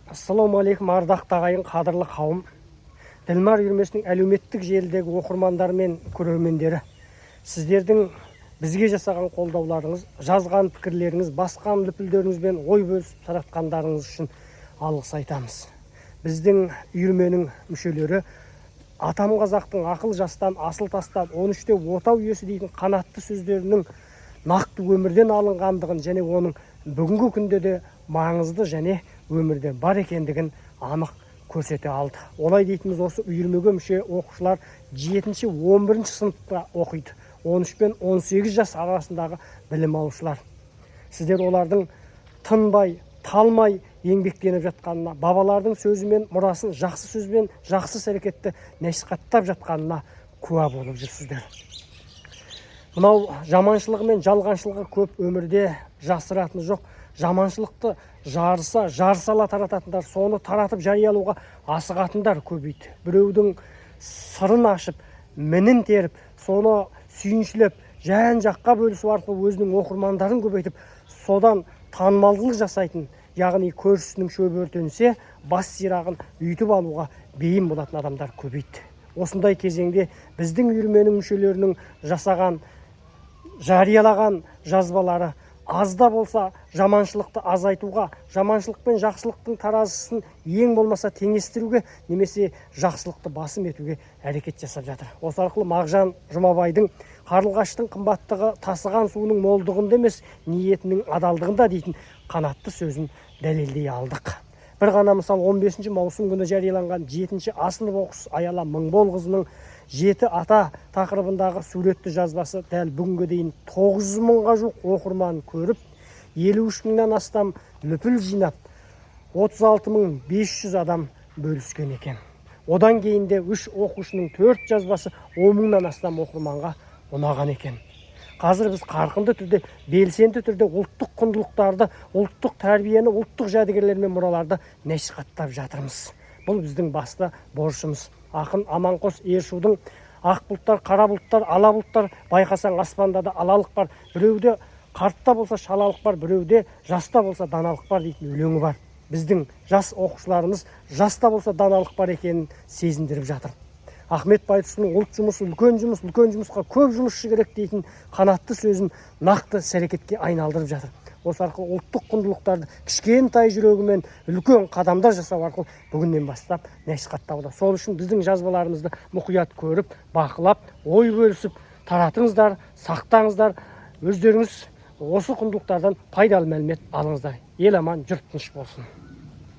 Ассаламу алейкум, ардақты ағайын, қадірлі қауым. Ділмар үйірмесінің әлеуметтік желідегі оқырмандары мен көрермендері, сіздердің бізге жасаған қолдауларыңыз, жазған пікірлеріңіз, басқан лүпілдеріңізбен ой бөлісіп таратқандарыңыз үшін алғыс айтамыз. Біздің үйірменің мүшелері атам қазақтың ақыл жастан, асыл тастан, 13-те отау үйесі дейтін қанатты сөздерінің нақты өмірден алынғандығын және оның бүгінгі күнде де маңызды және өмірде бар екендігін анық көрсете алды. Олай дейтіміз осы үйірмеге мүше оқушылар 7-11 сыныпта оқиды. 13 пен 18 жас арасындағы білім алушылар. Сіздер олардың тынбай, талмай еңбектеніп жатқанына, бабалардың сөзімен мұрасын жақсы сөзбен, жақсы әрекетті насихаттап жатқанына куә болып жүрсіздер. Мынау жаманшылығы мен жалғаншылығы көп өмірде жасыратыны жоқ. Жаманшылықты жарысала тарататындар, соны таратып жариялауға асығатындар көбейді. Біреудің сырын ашып, мінін теріп, соны сүйіншілеп, жан жаққа бөлісу арқылы өзінің оқырмандарын көбейтіп, содан танымалдылық жасайтын, яғни көршісінің шөбі өртенсе, бас сирағын үйтіп алуға бейім болатын адамдар көбейді. Осындай кезеңде біздің үйірменің мүшелерінің жасаған, жариялаған жазбалары азда болса жаманшылықты азайтуға, жаманшылық пен жақсылықтың таразысын ең болмаса теңестіруге, немесе жақсылықты басым етуге әрекет жасап жатыр. Осы арқылы Мағжан Жұмабайдың қарлығаштың қымбаттығы тасыған суының молдығында емес, ниетінің адалдығында дейтін қанатты сөзін дәлелдей алдық. Бір ғана мысал, 15 маусым күні жарияланған 7-ші А сынып оқушысы Аяла Мыңболқызының «Жеті ата» тақырыбындағы суретті жазбасы дәл бүгінге дейін 900 мыңға жуық оқырман көріп, 53 мыңнан астам лүпіл жинап, 36.500 адам бөліскен екен. Одан кейінде 3 оқушының 4 жазбасы 10 мыңнан астам оқырманға ұнаған екен. Қазір біз қарқынды түрде, белсенді түрде ұлттық құндылықтарды, ұлттық тәрбиені, ұлттық жәдігерлер мен мұраларды насихаттап жатырмыз. Бұл біздің басты борышымыз. Ақын Аманқос Ершудың «Ақ бұлттар, қара бұлттар, ала бұлттар, байқасаң аспанда да алалық бар. Біреуде қартта болса шалалық бар, біреуде жаста болса даналық бар» дейтін өлеңі бар. Біздің жас оқушыларымыз жаста болса даналық бар екенін сезіндіріп жатыр. Ахмет Байтұрсынның «Ұлт жұмысы үлкен жұмыс, үлкен жұмысқа көп жұмысшы керек» дейтін қанатты сөзін нақты әрекетке айналдырып жатыр. Осы арқылы ұлттық құндылықтарды кішкентай жүрегімен үлкен қадамдар жасау арқылы бүгіннен бастап насихаттауда. Сол үшін біздің жазбаларымызды мұқият көріп, бақылап, ой бөлісіп, таратыңыздар, сақтаңыздар, өздеріңіз осы құндылықтардан пайдалы мәлімет алыңыздар. Ел аман, жұрт тыныш болсын.